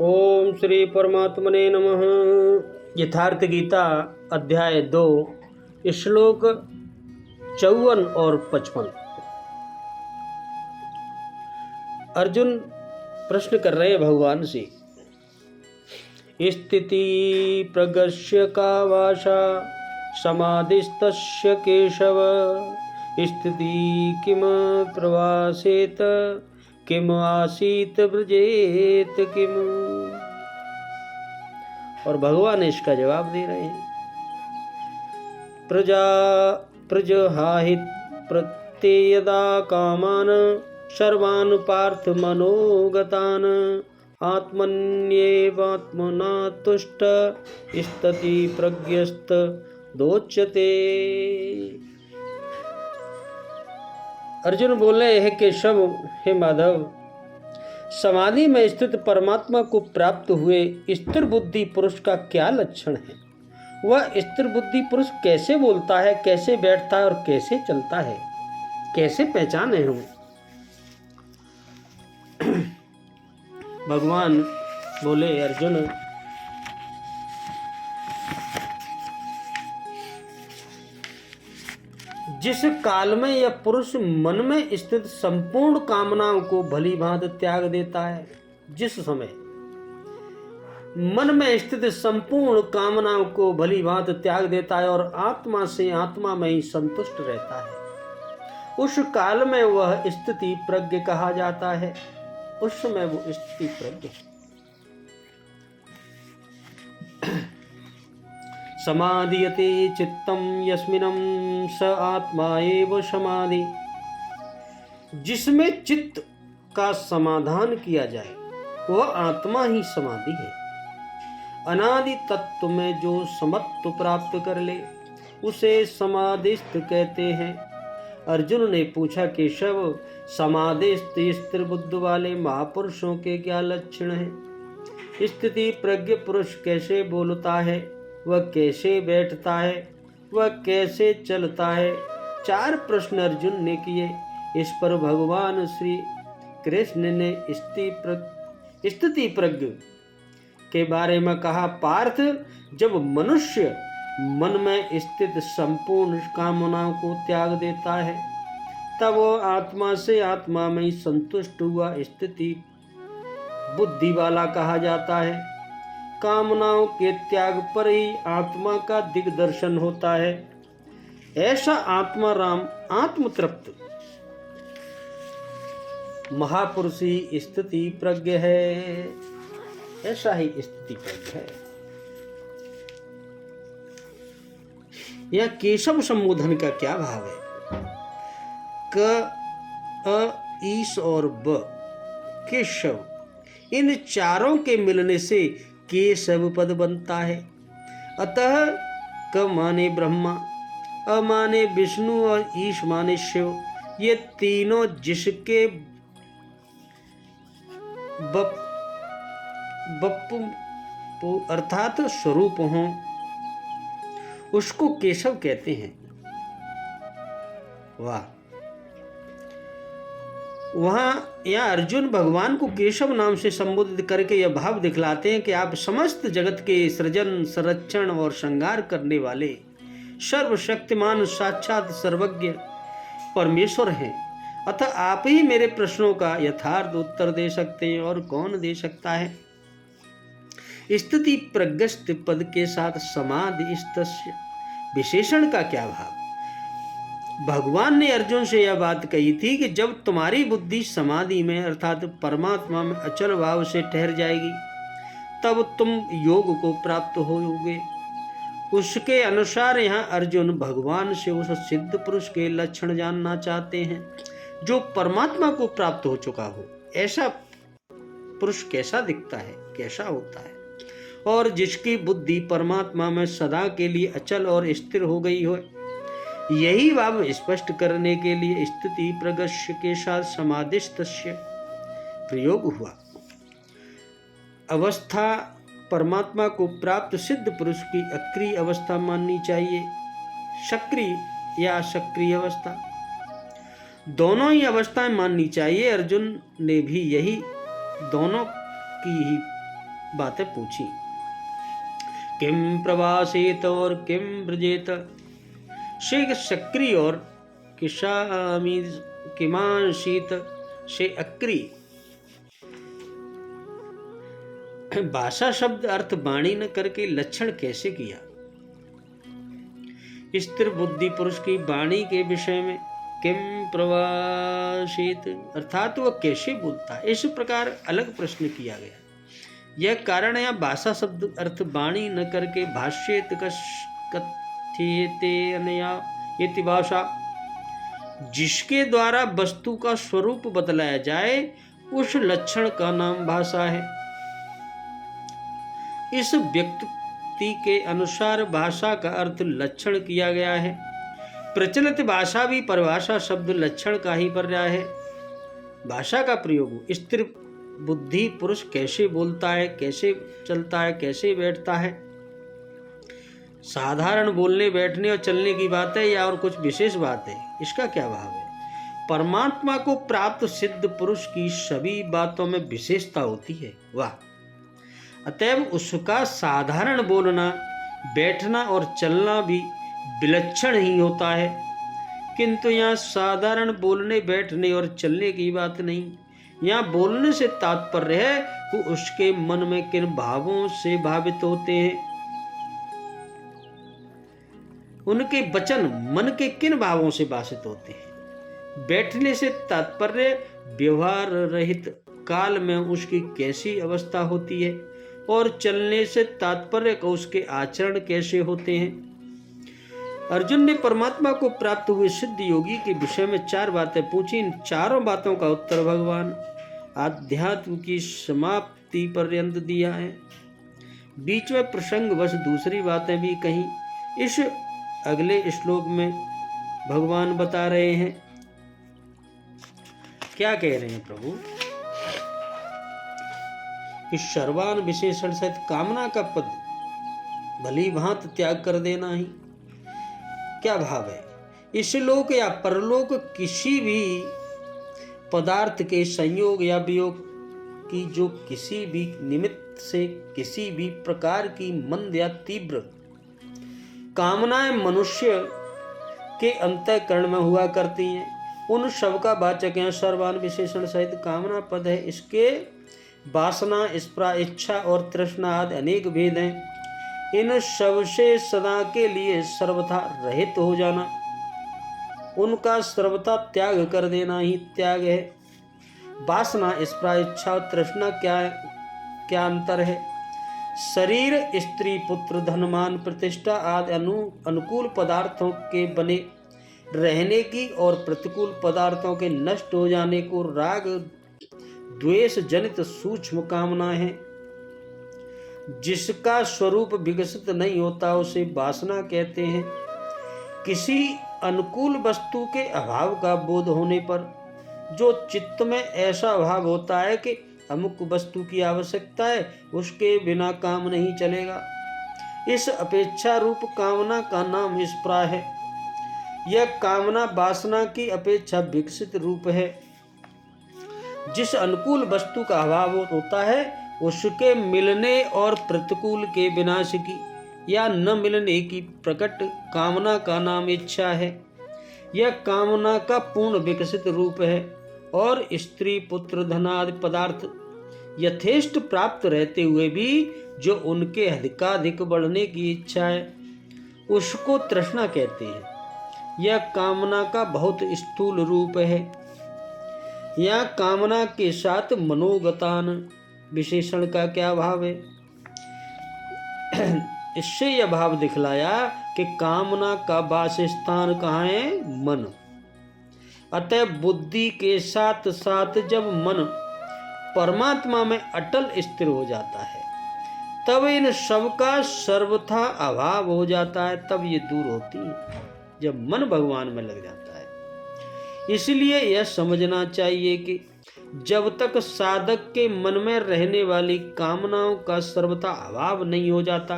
ओम श्री परमात्मने नमः। यथार्थ गीता अध्याय 2 श्लोक 54 और 55। अर्जुन प्रश्न कर रहे हैं भगवान से। स्थिति प्रगस्य का वाशा समाधिस्तस्य केशव स्थिति किम प्रवासेत किम आसीत ब्रजेत किम। और भगवान इसका जवाब दे रहे हैं। प्रजहाहित प्रत्ययदा कामान सर्वान् पार्थ मनोगतान् आत्मन्येवात्मना तुष्ट स्थिति प्रज्ञस्त दोच्यते। अर्जुन बोले, हे केशव, हे माधव, समाधि में स्थित परमात्मा को प्राप्त हुए स्थिर बुद्धि पुरुष का क्या लक्षण है? वह स्थिर बुद्धि पुरुष कैसे बोलता है, कैसे बैठता है और कैसे चलता है? कैसे पहचाने हम? भगवान बोले, अर्जुन, जिस काल में यह पुरुष मन में स्थित संपूर्ण कामनाओं को भली भांति त्याग देता है, जिस समय मन में स्थित संपूर्ण कामनाओं को भली भांति त्याग देता है और आत्मा से आत्मा में ही संतुष्ट रहता है, उस काल में वह स्थिति प्रज्ञ कहा जाता है। उस समय वो स्थिति प्रज्ञ। समाधियते चित्तम यस्मिनं स आत्मा एव समाधि। जिसमें चित्त का समाधान किया जाए वह आत्मा ही समाधि है। अनादि तत्व में जो समत्व प्राप्त कर ले उसे समाधिस्थ कहते हैं। अर्जुन ने पूछा, केशव, समाधिस्थ स्थिर बुद्धि वाले महापुरुषों के क्या लक्षण हैं? स्थिति प्रज्ञ पुरुष कैसे बोलता है, वह कैसे बैठता है, वह कैसे चलता है? 4 प्रश्न अर्जुन ने किए। इस पर भगवान श्री कृष्ण ने स्थिति प्रज्ञ के बारे में कहा, पार्थ, जब मनुष्य मन में स्थित संपूर्ण कामनाओं को त्याग देता है तब वो आत्मा से आत्मा में संतुष्ट हुआ स्थिति बुद्धि वाला कहा जाता है। कामनाओं के त्याग पर ही आत्मा का दिग्दर्शन होता है। ऐसा आत्मा राम आत्मतृप्त महापुरुष ही स्थिति प्रज्ञ है। ऐसा ही स्थिति प्रज्ञ है। यह केशव संबोधन का क्या भाव है? क, अ, ईश और ब, केशव, इन चारों के मिलने से केशव पद बनता है। अतः क माने ब्रह्मा, अ माने विष्णु और ईश माने शिव। ये तीनों जिसके बप्पु अर्थात स्वरूप हों उसको केशव कहते हैं। वाह! यहाँ अर्जुन भगवान को केशव नाम से संबोधित करके यह भाव दिखलाते हैं कि आप समस्त जगत के सृजन, संरक्षण और श्रृंगार करने वाले सर्वशक्तिमान साक्षात सर्वज्ञ परमेश्वर हैं। अतः आप ही मेरे प्रश्नों का यथार्थ उत्तर दे सकते हैं, और कौन दे सकता है? स्थिति प्रज्ञस्थ पद के साथ समाधि विशेषण का क्या भाव? भगवान ने अर्जुन से यह बात कही थी कि जब तुम्हारी बुद्धि समाधि में अर्थात परमात्मा में अचल भाव से ठहर जाएगी तब तुम योग को प्राप्त होगे। उसके अनुसार यहाँ अर्जुन भगवान से उस सिद्ध पुरुष के लक्षण जानना चाहते हैं जो परमात्मा को प्राप्त हो चुका हो। ऐसा पुरुष कैसा दिखता है, कैसा होता है? और जिसकी बुद्धि परमात्मा में सदा के लिए अचल और स्थिर हो गई हो। यही भाव स्पष्ट करने के लिए स्थिति प्रगस्य के साथ समाधिस्तस्य प्रयोग हुआ। अवस्था परमात्मा को प्राप्त सिद्ध पुरुष की अक्रिय अवस्था माननी चाहिए। सक्रिय या सक्रिय अवस्था दोनों ही अवस्थाएं माननी चाहिए। अर्जुन ने भी यही दोनों की ही बातें पूछी। किम प्रवासेत और किम ब्रजेत, से सक्री और किशामी किमांशित से अक्री। भाषा शब्द अर्थ वाणी न करके लक्षण कैसे किया। स्थिर बुद्धि पुरुष की वाणी के विषय में किम प्रवासित अर्थात वह कैसे बोलता है, इस प्रकार अलग प्रश्न किया गया। यह कारण है भाषा शब्द अर्थ वाणी न करके भाष्येत कथ्येते अनया इति भाषा, जिसके द्वारा वस्तु का स्वरूप बतलाया जाए उस लक्षण का नाम भाषा है। इस व्यक्ति के अनुसार भाषा का अर्थ लक्षण किया गया है। प्रचलित भाषा भी परिभाषा शब्द लक्षण का ही पर्याय है। भाषा का प्रयोग स्थिर बुद्धि पुरुष कैसे बोलता है, कैसे चलता है, कैसे बैठता है, साधारण बोलने बैठने और चलने की बात है या और कुछ विशेष बात है, इसका क्या भाव है। परमात्मा को प्राप्त सिद्ध पुरुष की सभी बातों में विशेषता होती है। वाह, अतएव उसका साधारण बोलना बैठना और चलना भी विलक्षण ही होता है। किंतु यहाँ साधारण बोलने बैठने और चलने की बात नहीं, यहाँ बोलने से तात्पर्य है कि उसके मन में किन भावों से भावित होते हैं, उनके वचन मन के किन भावों से भाषित होते हैं। बैठने से तात्पर्य व्यवहार रहित काल में उसकी कैसी अवस्था होती है, और चलने से तात्पर्य को उसके आचरण कैसे होते हैं। अर्जुन ने परमात्मा को प्राप्त हुए सिद्ध योगी के विषय में 4 बातें पूछी। इन चारों बातों का उत्तर भगवान आध्यात्म की समाप्ति पर्यंत दिया है। बीच में प्रसंगवश दूसरी बातें भी कहीं। इस अगले श्लोक में भगवान बता रहे हैं, क्या कह रहे हैं प्रभु, कि सर्वान विशेषण सहित कामना का पद भली भांत त्याग कर देना ही। क्या भाव है, इस लोक या परलोक किसी भी पदार्थ के संयोग या वियोग की जो किसी भी निमित्त से किसी भी प्रकार की मंद या तीव्र कामनाएं मनुष्य के अंतःकरण में हुआ करती हैं, उन सब का वाचक यहाँ सर्वान विशेषण सहित कामना पद है। इसके वासना, स्पृहा, इच्छा और तृष्णा आदि अनेक भेद हैं। इन सब से सदा के लिए सर्वथा रहित हो जाना, उनका सर्वथा त्याग कर देना ही त्याग है। वासना, स्पृहा, इच्छा और तृष्णा क्या अंतर है। शरीर, स्त्री, पुत्र, धनमान, प्रतिष्ठा आदि अनुकूल पदार्थों के बने रहने की और प्रतिकूल पदार्थों के नष्ट हो जाने को राग द्वेष जनित सूक्ष्म कामना है। जिसका स्वरूप विकसित नहीं होता उसे वासना कहते हैं। किसी अनुकूल वस्तु के अभाव का बोध होने पर जो चित्त में ऐसा अभाव होता है कि अमुक वस्तु की आवश्यकता है, उसके बिना काम नहीं चलेगा, इस अपेक्षा रूप कामना का नाम स्पृहा है। यह कामना वासना की अपेक्षा विकसित रूप है। जिस अनुकूल वस्तु का अभाव होता है उसके मिलने और प्रतिकूल के विनाश की या न मिलने की प्रकट कामना का नाम इच्छा है। यह कामना का पूर्ण विकसित रूप है। और स्त्री, पुत्र, धन आदि पदार्थ यथेष्ट प्राप्त रहते हुए भी जो उनके अधिकाधिक बढ़ने की इच्छा है उसको तृष्णा कहते हैं। यह कामना का बहुत स्थूल रूप है। यह कामना के साथ मनोगतान विशेषण का क्या भाव है। इससे यह भाव दिखलाया कि कामना का वास स्थान कहाँ है, मन। अतः बुद्धि के साथ साथ जब मन परमात्मा में अटल स्थिर हो जाता है तब इन सब का सर्वथा अभाव हो जाता है, तब ये दूर होती है जब मन भगवान में लग जाता है। इसलिए यह समझना चाहिए कि जब तक साधक के मन में रहने वाली कामनाओं का सर्वथा अभाव नहीं हो जाता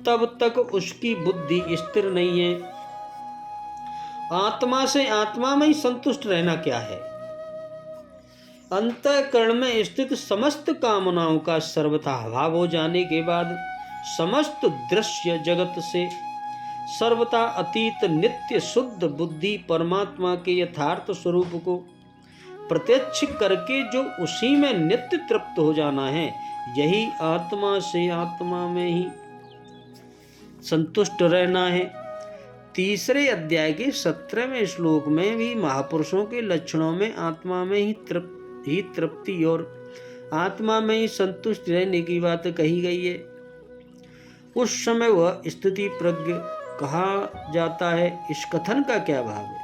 तब तक उसकी बुद्धि स्थिर नहीं है। आत्मा से आत्मा में ही संतुष्ट रहना क्या है। अंतःकरण में स्थित समस्त कामनाओं का सर्वथा अभाव हो जाने के बाद समस्त दृश्य जगत से सर्वथा अतीत नित्य शुद्ध बुद्धि परमात्मा के यथार्थ स्वरूप को प्रत्यक्ष करके जो उसी में नित्य तृप्त हो जाना है, यही आत्मा से आत्मा में ही संतुष्ट रहना है। तीसरे अध्याय के 17वें श्लोक में भी महापुरुषों के लक्षणों में आत्मा में ही तृप्ति और आत्मा में ही संतुष्ट रहने की बात कही गई है। उस समय वह स्थिति प्रज्ञ कहा जाता है। इस कथन का क्या भाव है?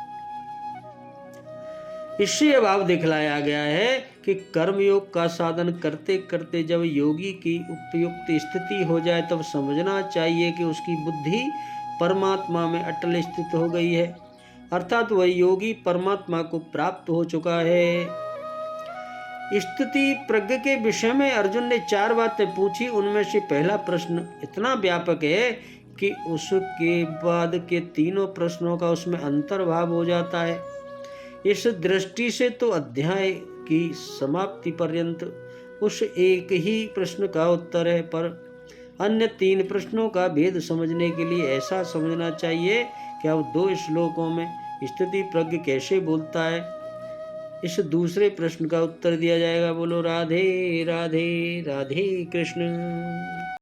इससे यह भाव दिखलाया गया है कि कर्मयोग का साधन करते करते जब योगी की उपयुक्त स्थिति हो जाए तब समझना चाहिए कि उसकी बुद्धि परमात्मा में अटल स्थित हो गई है, अर्थात वह योगी परमात्मा को प्राप्त हो चुका है। स्थिति प्रज्ञ के विषय में अर्जुन ने 4 बातें पूछी। उनमें से पहला प्रश्न इतना व्यापक है कि उसके बाद के तीनों प्रश्नों का उसमें अंतर्भाव हो जाता है। इस दृष्टि से तो अध्याय की समाप्ति पर्यंत उस एक ही प्रश्न का उत्तर है, पर अन्य 3 प्रश्नों का भेद समझने के लिए ऐसा समझना चाहिए कि अब 2 श्लोकों में स्थिति प्रज्ञ कैसे बोलता है, इस दूसरे प्रश्न का उत्तर दिया जाएगा। बोलो राधे राधे, राधे कृष्ण।